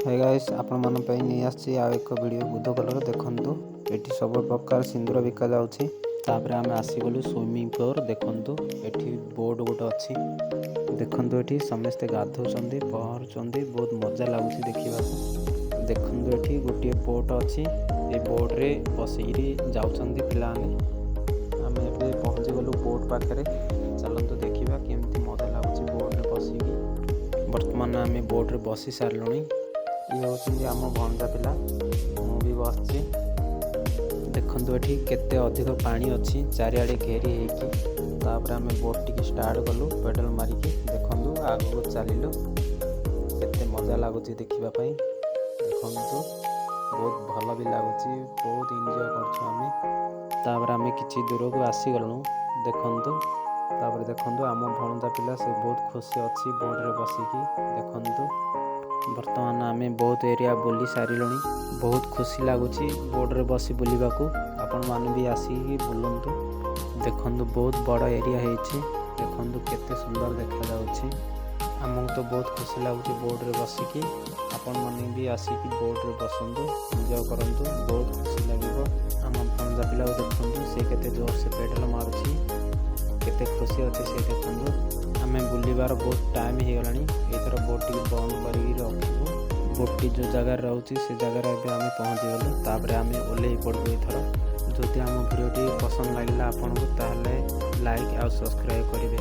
Hey guys आपण मन पे नहीं आसी आ एक वीडियो बुध कलर देखंतु एठी सब प्रकार सिंदूर बिका जाउछि। तापर आमे आसी गलु स्विमिंग पूल देखंतु एठी बोर्ड गोटे अछि देखंतु एठी समस्त गाधौचंदी पहरचंदी बहुत मजा लागुछि देखिबाकू। देखंतु एठी गोटे बोट अछि ए बोट रे बसिरी जाउचंदी पिलाने। आमे एबे पहुंची गलु बोट पाखरे चलंतु देखिबा केमती मजा लागुछि बोट रे बसिकी। वर्तमान आमे बोट रे बसी सारलुनी। ये होती आम भंजा पिला मु भी बसची देखंतु एठी केते अधिक पानी अच्छी चारिआडे घेरी हेकी। तापर आमे बोट टी स्टार्ट कलु पेडल मारिकी देखंतु आगु चलिलु केते मजा लागुची देखिबा पई। देखंतु बहुत भल भी लागुची बहुत एंजॉय करछु आमे। तापर आमे किछि दूर को आसी गलु देखंतु। तापर देखंतु आम भंजा पिला से बहुत खुशी अच्छी बोट रे बसिकी देखंतु। वर्तमान आमे बहुत एरिया बुली सारिलुनी बहुत खुशी लागुची बोर्ड रे बसी बुलिबाकू। आपण मान भी आसी बुलंतु देखंतु बहुत बड़ एरिया हेछि देखंतु केते सुंदर देखा जाउछि। हमहु तो बहुत खुशी लागुची बोर्ड रे बसिकी। आपण माने भी आसीकी बोर्ड रे बसंतु एंजॉय करंतु बहुत खुशी लागिबो। हम भंजा पिला देखंतु से केते जोर से पेडल मारुछि केते खुशी अछि से देखंतु। आमे बुलिबार बहुत टाइम हे गलानी एथर बोट टी बंद करी रखिबो। बोट टी जो जगह रहउछि से जगह रे एबे आमे पहुंची गलु। तापर आमे ओले पड़बो एथर। जदि आम वीडियो टी पसंद लागिला आपनको ताहले लाइक आ सब्सक्राइब करिवे।